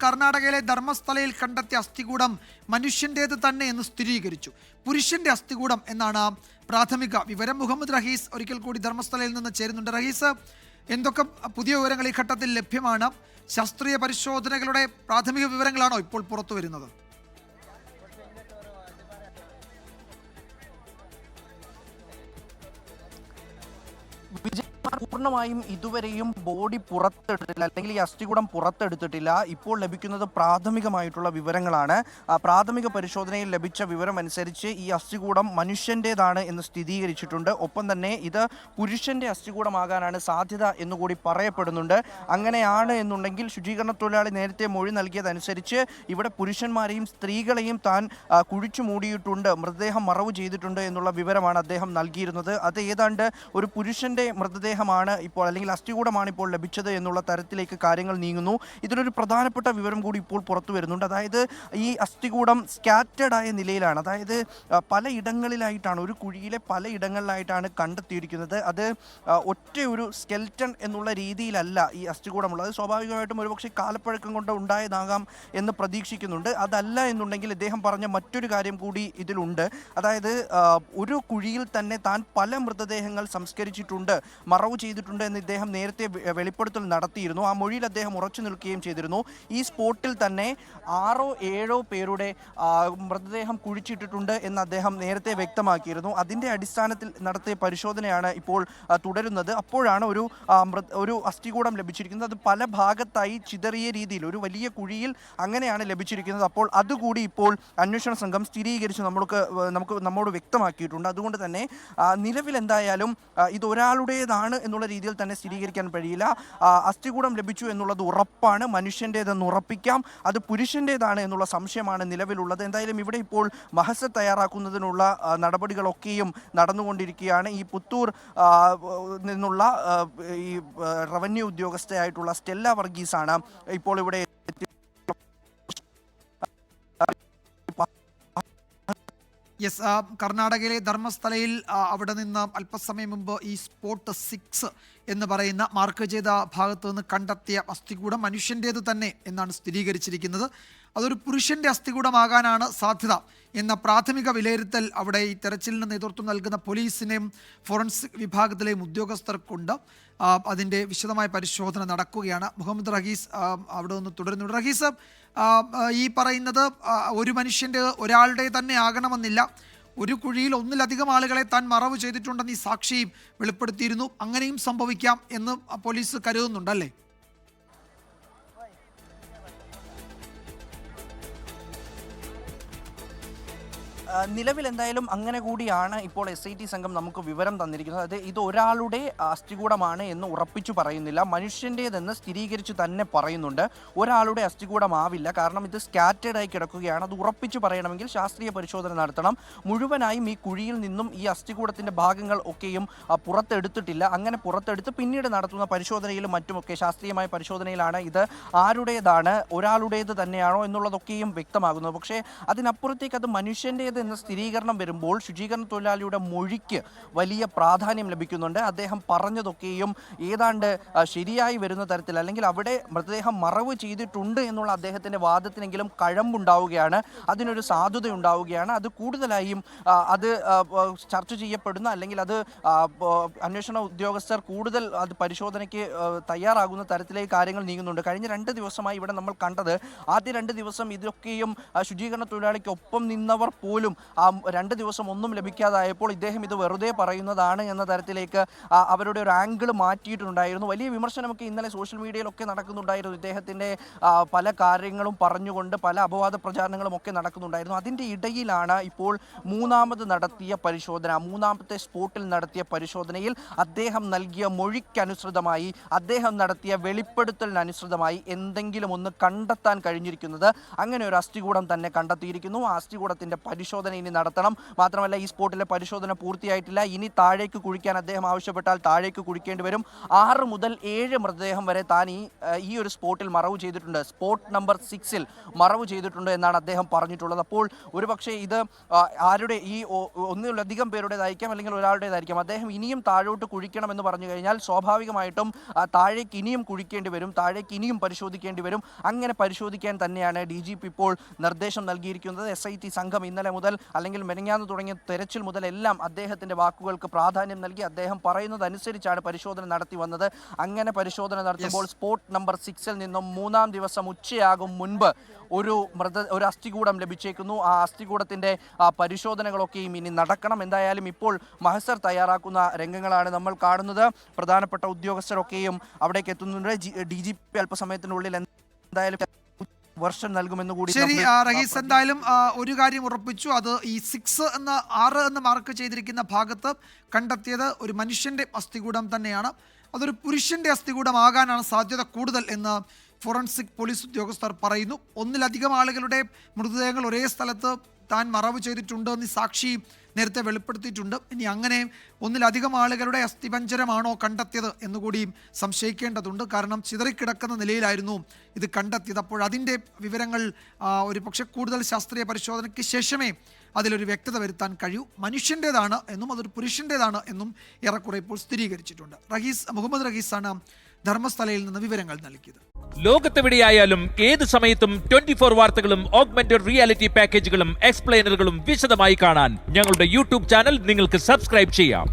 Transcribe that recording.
കർണാടകയിലെ ധർമ്മസ്ഥലയിൽ കണ്ടെത്തിയ അസ്ഥികൂടം മനുഷ്യൻ്റേത് തന്നെ എന്ന് സ്ഥിരീകരിച്ചു. പുരുഷന്റെ അസ്ഥികൂടം എന്നാണ് പ്രാഥമിക വിവരം. മുഹമ്മദ് റഹീസ് ഒരിക്കൽ കൂടി ധർമ്മസ്ഥലയിൽ നിന്ന് ചേരുന്നുണ്ട്. റഹീസ്, എന്തൊക്കെ പുതിയ വിവരങ്ങൾ ഈ ഘട്ടത്തിൽ ലഭ്യമാണ്? ശാസ്ത്രീയ പരിശോധനകളുടെ പ്രാഥമിക വിവരങ്ങളാണോ ഇപ്പോൾ പുറത്തു വരുന്നത്? പൂർണ്ണമായും ഇതുവരെയും ബോഡി പുറത്തെടുത്തിട്ടില്ല, അല്ലെങ്കിൽ ഈ അസ്ഥികൂടം പുറത്തെടുത്തിട്ടില്ല. ഇപ്പോൾ ലഭിക്കുന്നത് പ്രാഥമികമായിട്ടുള്ള വിവരങ്ങളാണ്. പ്രാഥമിക പരിശോധനയിൽ ലഭിച്ച വിവരം അനുസരിച്ച് ഈ അസ്ഥികൂടം മനുഷ്യൻ്റേതാണ് എന്ന് സ്ഥിരീകരിച്ചിട്ടുണ്ട്. ഒപ്പം തന്നെ ഇത് പുരുഷന്റെ അസ്ഥികൂടമാകാനാണ് സാധ്യത എന്നുകൂടി പറയപ്പെടുന്നുണ്ട്. അങ്ങനെയാണ് എന്നുണ്ടെങ്കിൽ ശുചീകരണ തൊഴിലാളി നേരത്തെ മൊഴി നൽകിയതനുസരിച്ച് ഇവിടെ പുരുഷന്മാരെയും സ്ത്രീകളെയും താൻ കുഴിച്ചു മൂടിയിട്ടുണ്ട്, മൃതദേഹം മറവ് ചെയ്തിട്ടുണ്ട് എന്നുള്ള വിവരമാണ് അദ്ദേഹം നൽകിയിരുന്നത്. അത് ഏതാണ്ട് ഒരു പുരുഷന്റെ മൃതദേഹമാണ് ഇപ്പോൾ, അല്ലെങ്കിൽ അസ്ഥികൂടമാണ് ഇപ്പോൾ ലഭിച്ചത് എന്നുള്ള തരത്തിലേക്ക് കാര്യങ്ങൾ നീങ്ങുന്നു. ഇതിലൊരു പ്രധാനപ്പെട്ട വിവരം കൂടി ഇപ്പോൾ പുറത്തു വരുന്നുണ്ട്. അതായത് ഈ അസ്ഥികൂടം സ്കാറ്റേഡ് ആയ നിലയിലാണ്, അതായത് പല ഇടങ്ങളിലായിട്ടാണ്, ഒരു കുഴിയിലെ പല ഇടങ്ങളിലായിട്ടാണ് കണ്ടെത്തിയിരിക്കുന്നത്. അത് ഒറ്റ ഒരു സ്കെൽറ്റൺ എന്നുള്ള രീതിയിലല്ല ഈ അസ്ഥികൂടമുള്ളത്. സ്വാഭാവികമായിട്ടും ഒരുപക്ഷെ കാലപ്പഴക്കം കൊണ്ട് ഉണ്ടായതാകാം എന്ന് പ്രതീക്ഷിക്കുന്നുണ്ട്. അതല്ല എന്നുണ്ടെങ്കിൽ ഇദ്ദേഹം പറഞ്ഞ മറ്റൊരു കാര്യം കൂടി ഇതിലുണ്ട്. അതായത് ഒരു കുഴിയിൽ തന്നെ താൻ പല മൃതദേഹങ്ങൾ സംസ്കരിച്ചിട്ടുണ്ട്, മറവ് ചെയ്തിട്ടുണ്ട് എന്ന് ഇദ്ദേഹം നേരത്തെ വെളിപ്പെടുത്തൽ നടത്തിയിരുന്നു. ആ മൊഴിയിൽ അദ്ദേഹം ഉറച്ചു നിൽക്കുകയും ചെയ്തിരുന്നു. ഈ സ്പോട്ടിൽ തന്നെ 6 or 7 പേരുടെ മൃതദേഹം കുഴിച്ചിട്ടിട്ടുണ്ട് എന്ന് അദ്ദേഹം നേരത്തെ വ്യക്തമാക്കിയിരുന്നു. അതിൻ്റെ അടിസ്ഥാനത്തിൽ നടത്തിയ പരിശോധനയാണ് ഇപ്പോൾ തുടരുന്നത്. അപ്പോഴാണ് ഒരു അസ്ഥികൂടം ലഭിച്ചിരിക്കുന്നത്. അത് പല ഭാഗത്തായി ചിതറിയ രീതിയിൽ ഒരു വലിയ കുഴിയിൽ അങ്ങനെയാണ് ലഭിച്ചിരിക്കുന്നത്. അപ്പോൾ അതുകൂടി ഇപ്പോൾ അന്വേഷണ സംഘം സ്ഥിരീകരിച്ച് നമ്മോട് വ്യക്തമാക്കിയിട്ടുണ്ട്. അതുകൊണ്ട് തന്നെ നിലവിൽ എന്തായാലും ഇതൊരാളുടേതാണ് എന്നുള്ള രീതിയിൽ തന്നെ സ്ഥിരീകരിക്കാൻ കഴിയില്ല. അസ്ഥികൂടം ലഭിച്ചു എന്നുള്ളത് ഉറപ്പാണ്, മനുഷ്യൻ്റേതെന്ന് ഉറപ്പിക്കാം. അത് പുരുഷൻ്റേതാണ് എന്നുള്ള സംശയമാണ് നിലവിലുള്ളത്. എന്തായാലും ഇവിടെ ഇപ്പോൾ മഹസർ തയ്യാറാക്കുന്നതിനുള്ള നടപടികളൊക്കെയും നടന്നുകൊണ്ടിരിക്കുകയാണ്. ഈ പുത്തൂർ നിന്നുള്ള ഈ റവന്യൂ ഉദ്യോഗസ്ഥയായിട്ടുള്ള സ്റ്റെല്ല വർഗീസാണ് ഇപ്പോൾ ഇവിടെ കർണാടകയിലെ ധർമ്മസ്ഥലയിൽ അവിടെ നിന്ന് അല്പസമയം മുമ്പ് ഈ സ്പോട്ട് 6 എന്ന് പറയുന്ന മാർക്ക് ചെയ്ത ഭാഗത്ത് നിന്ന് കണ്ടെത്തിയ അസ്ഥികൂടം മനുഷ്യൻ്റേത് തന്നെ എന്നാണ് സ്ഥിരീകരിച്ചിരിക്കുന്നത്. അതൊരു പുരുഷന്റെ അസ്ഥികൂടമാകാനാണ് സാധ്യത എന്ന പ്രാഥമിക വിലയിരുത്തൽ അവിടെ ഈ തെരച്ചിലിന് നേതൃത്വം നൽകുന്ന പോലീസിനെയും ഫോറൻസിക് വിഭാഗത്തിലെയും ഉദ്യോഗസ്ഥർക്കുണ്ട്. അതിൻ്റെ വിശദമായ പരിശോധന നടക്കുകയാണ്. മുഹമ്മദ് റഹീസ് അവിടെ നിന്ന് തുടരുന്നുണ്ട്. റഹീസ്, ഈ പറയുന്നത് ഒരു മനുഷ്യൻ്റെ ഒരാളുടെ തന്നെ ആകണമെന്നില്ല, ഒരു കുഴിയിൽ ഒന്നിലധികം ആളുകളെ താൻ മറവ് ചെയ്തിട്ടുണ്ടെന്ന് ഈ സാക്ഷിയും വെളിപ്പെടുത്തിയിരുന്നു. അങ്ങനെയും സംഭവിക്കാം എന്ന് പോലീസ് കരുതുന്നുണ്ടല്ലേ? നിലവിൽ എന്തായാലും അങ്ങനെ കൂടിയാണ് ഇപ്പോൾ SIT സംഘം നമുക്ക് വിവരം തന്നിരിക്കുന്നത്. അത് ഇത് ഒരാളുടെ അസ്ഥികൂടമാണ് എന്ന് ഉറപ്പിച്ചു പറയുന്നില്ല, മനുഷ്യൻ്റേതെന്ന് സ്ഥിരീകരിച്ച് തന്നെ പറയുന്നുണ്ട്. ഒരാളുടെ അസ്ഥികൂടമാവില്ല, കാരണം ഇത് സ്കാറ്റേഡായി കിടക്കുകയാണ്. അത് ഉറപ്പിച്ചു പറയണമെങ്കിൽ ശാസ്ത്രീയ പരിശോധന നടത്തണം. മുഴുവനായും ഈ കുഴിയിൽ നിന്നും ഈ അസ്ഥികൂടത്തിൻ്റെ ഭാഗങ്ങൾ ഒക്കെയും പുറത്തെടുത്തിട്ടില്ല. അങ്ങനെ പുറത്തെടുത്ത് പിന്നീട് നടത്തുന്ന പരിശോധനയിലും മറ്റുമൊക്കെ ശാസ്ത്രീയമായ പരിശോധനയിലാണ് ഇത് ആരുടേതാണ്, ഒരാളുടേത് തന്നെയാണോ എന്നുള്ളതൊക്കെയും വ്യക്തമാകുന്നത്. പക്ഷേ അതിനപ്പുറത്തേക്ക് അത് മനുഷ്യൻ്റേത് എന്ന സ്ഥിരീകരണം വരുമ്പോൾ ശുചീകരണ തൊഴിലാളിയുടെ മൊഴിക്ക് വലിയ പ്രാധാന്യം ലഭിക്കുന്നുണ്ട്. അദ്ദേഹം പറഞ്ഞതൊക്കെയും ഏതാണ്ട് ശരിയായി വരുന്ന തരത്തിൽ, അല്ലെങ്കിൽ അവിടെ മൃതദേഹം മറവ് ചെയ്തിട്ടുണ്ട് എന്നുള്ള അദ്ദേഹത്തിൻ്റെ വാദത്തിനെങ്കിലും കഴമ്പുണ്ടാവുകയാണ്, അതിനൊരു സാധുത ഉണ്ടാവുകയാണ്. അത് കൂടുതലായും അത് ചർച്ച ചെയ്യപ്പെടുന്ന, അല്ലെങ്കിൽ അത് അന്വേഷണ ഉദ്യോഗസ്ഥർ കൂടുതൽ അത് പരിശോധനയ്ക്ക് തയ്യാറാകുന്ന തരത്തിലേക്ക് കാര്യങ്ങൾ നീങ്ങുന്നുണ്ട്. കഴിഞ്ഞ 2 ദിവസമായി ഇവിടെ നമ്മൾ കണ്ടത്, ആദ്യ 2 ദിവസം ഇതൊക്കെയും ശുചീകരണ തൊഴിലാളിക്കൊപ്പം നിന്നവർ പോലും 2 ദിവസം ഒന്നും ലഭിക്കാതായപ്പോൾ ഇദ്ദേഹം ഇത് വെറുതെ പറയുന്നതാണ് എന്ന തരത്തിലേക്ക് അവരുടെ ഒരു ആംഗിൾ മാറ്റിയിട്ടുണ്ടായിരുന്നു. വലിയ വിമർശനമൊക്കെ ഇന്നലെ സോഷ്യൽ മീഡിയയിലൊക്കെ നടക്കുന്നുണ്ടായിരുന്നു. ഇദ്ദേഹത്തിൻ്റെ പല കാര്യങ്ങളും പറഞ്ഞുകൊണ്ട് പല അപവാദ പ്രചാരണങ്ങളും ഒക്കെ നടക്കുന്നുണ്ടായിരുന്നു. അതിൻ്റെ ഇടയിലാണ് ഇപ്പോൾ മൂന്നാമത്തെ സ്പോട്ടിൽ നടത്തിയ പരിശോധനയിൽ അദ്ദേഹം നൽകിയ മൊഴിക്കനുസൃതമായി, അദ്ദേഹം നടത്തിയ വെളിപ്പെടുത്തലിനനുസൃതമായി എന്തെങ്കിലും ഒന്ന് കണ്ടെത്താൻ കഴിഞ്ഞിരിക്കുന്നത്. അങ്ങനെ ഒരു അസ്ഥികൂടം തന്നെ കണ്ടെത്തിയിരിക്കുന്നു. ആ അസ്ഥികൂടത്തിൻ്റെ പരിശോധന പരിശോധന ഇനി നടത്തണം. മാത്രമല്ല ഈ സ്പോട്ടിലെ പരിശോധന പൂർത്തിയായിട്ടില്ല. ഇനി താഴേക്ക് കുഴിക്കാൻ അദ്ദേഹം ആവശ്യപ്പെട്ടാൽ താഴേക്ക് കുഴിക്കേണ്ടി വരും. 6 മുതൽ 7 മൃതദേഹം വരെ താൻ ഈ ഒരു സ്പോട്ടിൽ മറവ് ചെയ്തിട്ടുണ്ട്, സ്പോട്ട് നമ്പർ 6-ൽ മറവ് ചെയ്തിട്ടുണ്ട് എന്നാണ് അദ്ദേഹം പറഞ്ഞിട്ടുള്ളത്. അപ്പോൾ ഒരുപക്ഷെ ഇത് ആരുടെ ഈ ഒന്നിലധികം പേരുടേതായിരിക്കാം, അല്ലെങ്കിൽ ഒരാളുടേതായിരിക്കാം. അദ്ദേഹം ഇനിയും താഴോട്ട് കുഴിക്കണമെന്ന് പറഞ്ഞു കഴിഞ്ഞാൽ സ്വാഭാവികമായിട്ടും താഴേക്ക് ഇനിയും കുഴിക്കേണ്ടി വരും, താഴേക്ക് ഇനിയും പരിശോധിക്കേണ്ടി വരും. അങ്ങനെ പരിശോധിക്കാൻ തന്നെയാണ് DGP ഇപ്പോൾ നിർദ്ദേശം നൽകിയിരിക്കുന്നത്. SIT സംഘം ഇന്നലെ മുതൽ അല്ലെങ്കിൽ മെനഞ്ഞാന്ന് തുടങ്ങിയ തെരച്ചിൽ മുതൽ എല്ലാം അദ്ദേഹത്തിന്റെ വാക്കുകൾക്ക് പ്രാധാന്യം നൽകി അദ്ദേഹം പറയുന്നതനുസരിച്ചാണ് പരിശോധന നടത്തി വന്നത്. അങ്ങനെ പരിശോധന നടത്തുമ്പോൾ സ്പോട്ട് നമ്പർ 6-ൽ നിന്നും 3-ാം ദിവസം ഉച്ചയാകും മുൻപ് ഒരു അസ്ഥികൂടം ലഭിച്ചേക്കുന്നു. ആ അസ്ഥികൂടത്തിന്റെ പരിശോധനകളൊക്കെയും ഇനി നടക്കണം. എന്തായാലും ഇപ്പോൾ മഹസർ തയ്യാറാക്കുന്ന രംഗങ്ങളാണ് നമ്മൾ കാണുന്നത്. പ്രധാനപ്പെട്ട ഉദ്യോഗസ്ഥരൊക്കെയും അവിടേക്ക് എത്തുന്നുണ്ട്. DGP അല്പസമയത്തിനുള്ളിൽ എന്തായാലും വർഷം നൽകുമെന്ന് കൂടി. ശരി റഹീസ്, എന്തായാലും ഒരു കാര്യം ഉറപ്പിച്ചു, അത് ഈ 6 എന്ന് മാർക്ക് ചെയ്തിരിക്കുന്ന ഭാഗത്ത് കണ്ടെത്തിയത് ഒരു മനുഷ്യന്റെ അസ്ഥികൂടം തന്നെയാണ്. അതൊരു പുരുഷന്റെ അസ്ഥികൂടമാകാനാണ് സാധ്യത കൂടുതൽ എന്ന് ഫോറൻസിക് പോലീസ് ഉദ്യോഗസ്ഥർ പറയുന്നു. ഒന്നിലധികം ആളുകളുടെ മൃതദേഹങ്ങൾ ഒരേ സ്ഥലത്ത് താൻ മറവ് ചെയ്തിട്ടുണ്ട് എന്ന് സാക്ഷി നേരത്തെ വെളിപ്പെടുത്തിയിട്ടുണ്ട്. ഇനി അങ്ങനെ ഒന്നിലധികം ആളുകളുടെ അസ്ഥിപഞ്ജരമാണോ കണ്ടെത്തിയത് എന്നുകൂടി സംശയിക്കേണ്ടതുണ്ട്. കാരണം ചിതറിക്കിടക്കുന്ന നിലയിലായിരുന്നു ഇത് കണ്ടെത്തിയത്. അപ്പോൾ അതിൻ്റെ വിവരങ്ങൾ ഒരു പക്ഷേ കൂടുതൽ ശാസ്ത്രീയ പരിശോധനയ്ക്ക് ശേഷമേ അതിലൊരു വ്യക്തത വരുത്താൻ കഴിയൂ. മനുഷ്യൻ്റേതാണ് എന്നും അതൊരു പുരുഷൻ്റേതാണ് എന്നും ഏറെക്കുറെ ഇപ്പോൾ സ്ഥിരീകരിച്ചിട്ടുണ്ട്. മുഹമ്മദ് റഹീസാണ് ധർമ്മസ്ഥലയിൽ നിന്ന് വിവരങ്ങൾ നൽകിയത്. ലോകത്തെവിടെയായാലും ഏത് സമയത്തും 24 വാർത്തകളും ഓഗ്മെന്റഡ് റിയാലിറ്റി പാക്കേജുകളും എക്സ്പ്ലെയിനറുകളും വിശദമായി കാണാൻ ഞങ്ങളുടെ യൂട്യൂബ് ചാനൽ നിങ്ങൾക്ക് സബ്സ്ക്രൈബ് ചെയ്യാം.